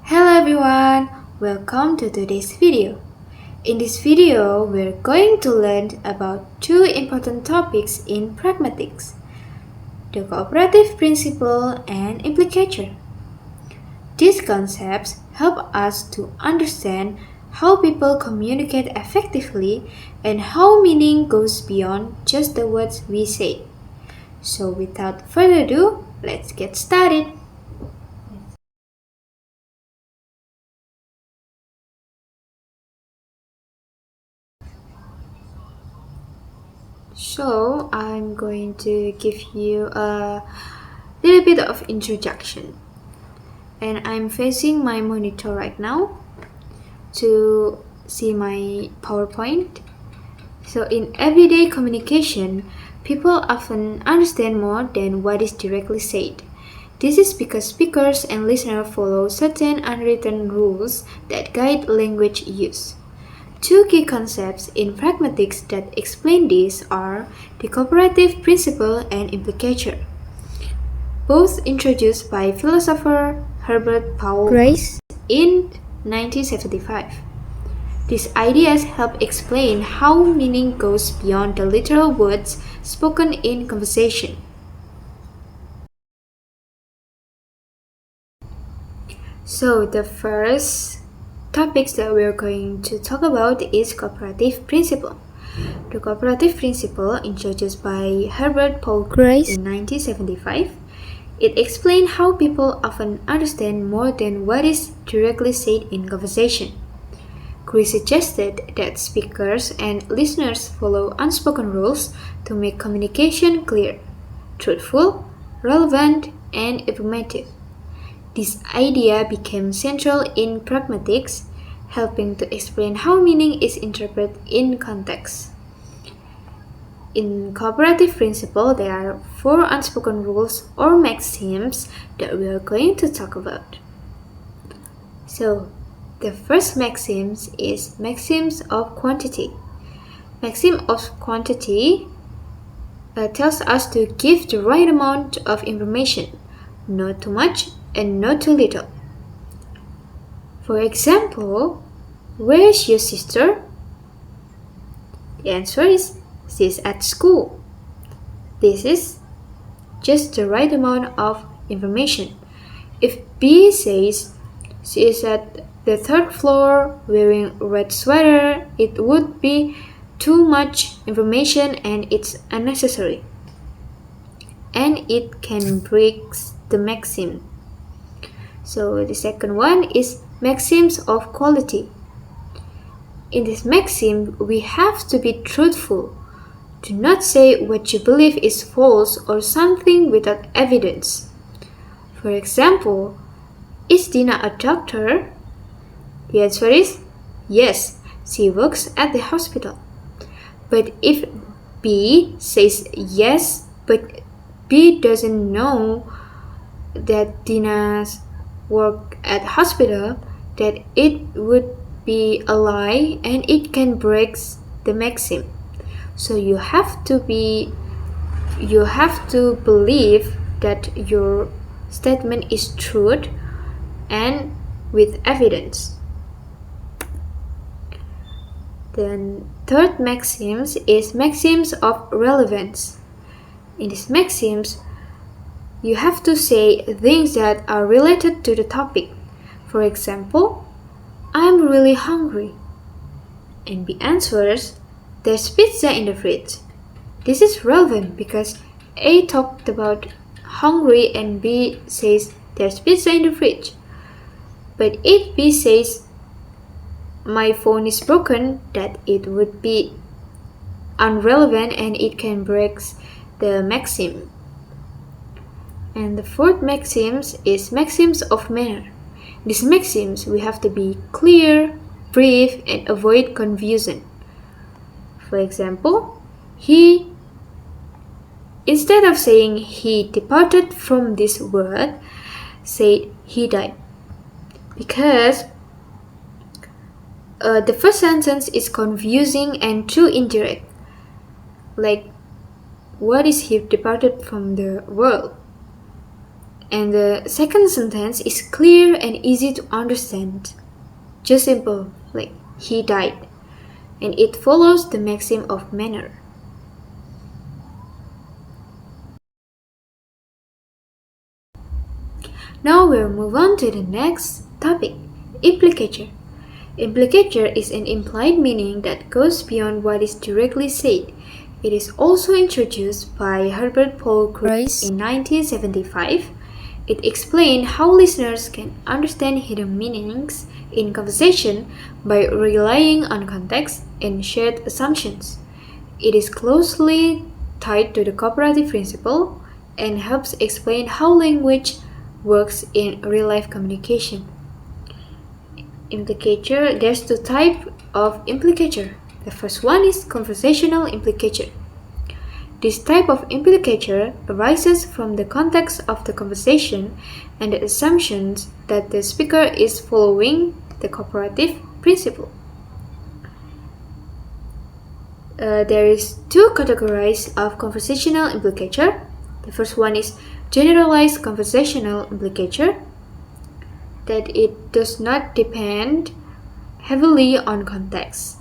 Hello everyone, welcome to today's video. In this video, we're going to learn about two important topics in pragmatics, the cooperative principle and implicature. These concepts help us to understand how people communicate effectively and how meaning goes beyond just the words we say. So without further ado, let's get started. So I'm going to give you a little bit of introduction. And I'm facing my monitor right now to see my PowerPoint. So in everyday communication, people often understand more than what is directly said. This is because speakers and listeners follow certain unwritten rules that guide language use. Two key concepts in pragmatics that explain this are the cooperative principle and implicature, both introduced by philosopher Herbert Paul in 1975. These ideas help explain how meaning goes beyond the literal words spoken in conversation. So the first topics that we're going to talk about is cooperative principle. The cooperative principle, introduced by Herbert Paul in 1975, it explains how people often understand more than what is directly said in conversation. Chris suggested that speakers and listeners follow unspoken rules to make communication clear, truthful, relevant, and informative. This idea became central in pragmatics, helping to explain how meaning is interpreted in context. In cooperative principle, there are 4 unspoken rules or maxims that we are going to talk about. So, the first maxim is maxims of quantity. Maxim of quantity tells us to give the right amount of information, not too much and not too little. For example, where is your sister? The answer is she's at school. This is just the right amount of information. If B says she is at the 3rd floor wearing a red sweater, it would be too much information and it's unnecessary. And it can break the maxim. So the second one is maxims of quality. In this maxim, we have to be truthful. Do not say what you believe is false or something without evidence. For example, is Dina a doctor? The answer is yes, she works at the hospital. But if B says yes, but B doesn't know that Dina's work at hospital, that it would be a lie and it can break the maxim. So you have to believe that your statement is true and with evidence. Then third maxim is maxims of relevance. In these maxims, you have to say things that are related to the topic. For example, I'm really hungry. And B answers, there's pizza in the fridge. This is relevant because A talked about hungry and B says there's pizza in the fridge. But if B says my phone is broken, that it would be unrelevant and it can break the maxim. And the fourth maxim is maxims of manner. These maxims we have to be clear, brief, and avoid confusion. For example, instead of saying he departed from this world, say he died. Because the first sentence is confusing and too indirect. Like, what is he departed from the world? And the second sentence is clear and easy to understand. Just simple, like he died. And it follows the maxim of manner. Now we'll move on to the next topic, implicature. Implicature is an implied meaning that goes beyond what is directly said. It is also introduced by Herbert Paul Grace in 1975. It explained how listeners can understand hidden meanings in conversation by relying on context and shared assumptions. It is closely tied to the cooperative principle and helps explain how language works in real-life communication. Implicature, there's two types of implicature. The first one is conversational implicature. This type of implicature arises from the context of the conversation and the assumptions that the speaker is following the cooperative principle. There is two categories of conversational implicature. The first one is generalized conversational implicature, that it does not depend heavily on context.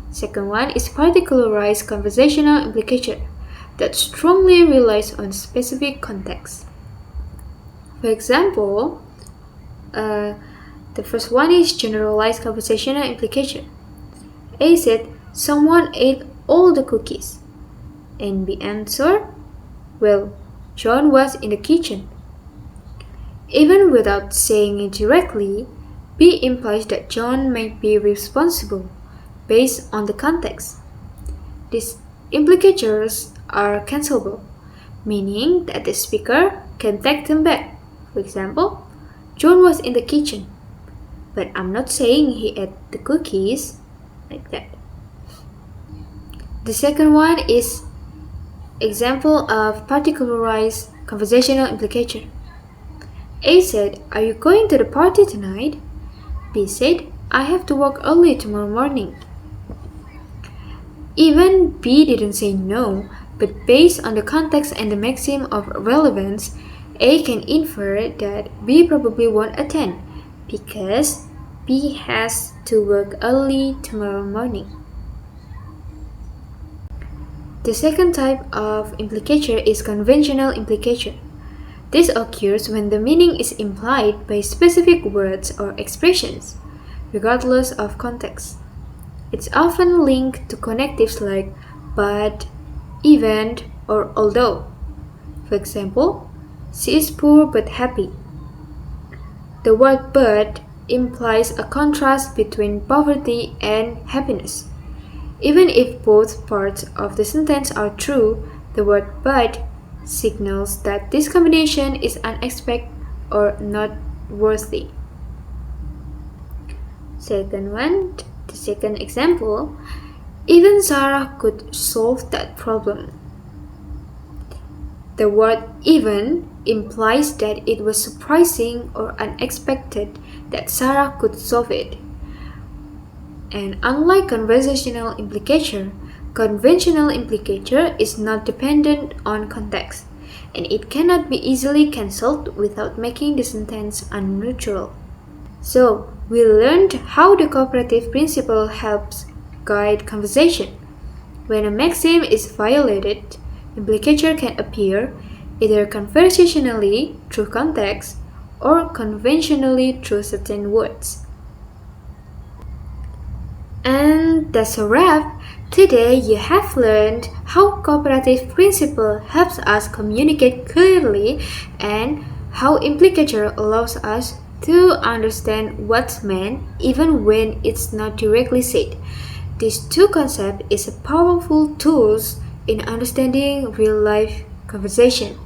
Second one is particularized conversational implicature, that strongly relies on specific context. For example, the first one is generalized conversational implication. A said, "Someone ate all the cookies." And B answered, "Well, John was in the kitchen." Even without saying it directly, B implies that John might be responsible based on the context. These implicatures are cancelable, meaning that the speaker can take them back. For example, John was in the kitchen, but I'm not saying he ate the cookies, like that. The second one is example of particularized conversational implicature. A said, "Are you going to the party tonight?" B said, "I have to work early tomorrow morning." Even B didn't say no, but based on the context and the maxim of relevance, A can infer that B probably won't attend because B has to work early tomorrow morning. The second type of implicature is conventional implicature. This occurs when the meaning is implied by specific words or expressions, regardless of context. It's often linked to connectives like but, even, or although. For example, she is poor but happy. The word but implies a contrast between poverty and happiness. Even if both parts of the sentence are true, the word but signals that this combination is unexpected or not worthy. The second example, even Sarah could solve that problem. The word even implies that it was surprising or unexpected that Sarah could solve it. And unlike conventional implicature is not dependent on context, and it cannot be easily cancelled without making the sentence unnatural. So, we learned how the cooperative principle helps guide conversation. When a maxim is violated, implicature can appear either conversationally through context or conventionally through certain words. And that's a wrap. Today you have learned how cooperative principle helps us communicate clearly and how implicature allows us to understand what's meant even when it's not directly said. These two concepts is a powerful tools in understanding real-life conversation.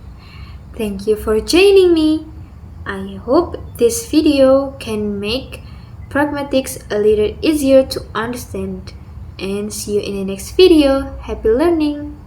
Thank you for joining me. I hope this video can make pragmatics a little easier to understand. And see you in the next video. Happy learning!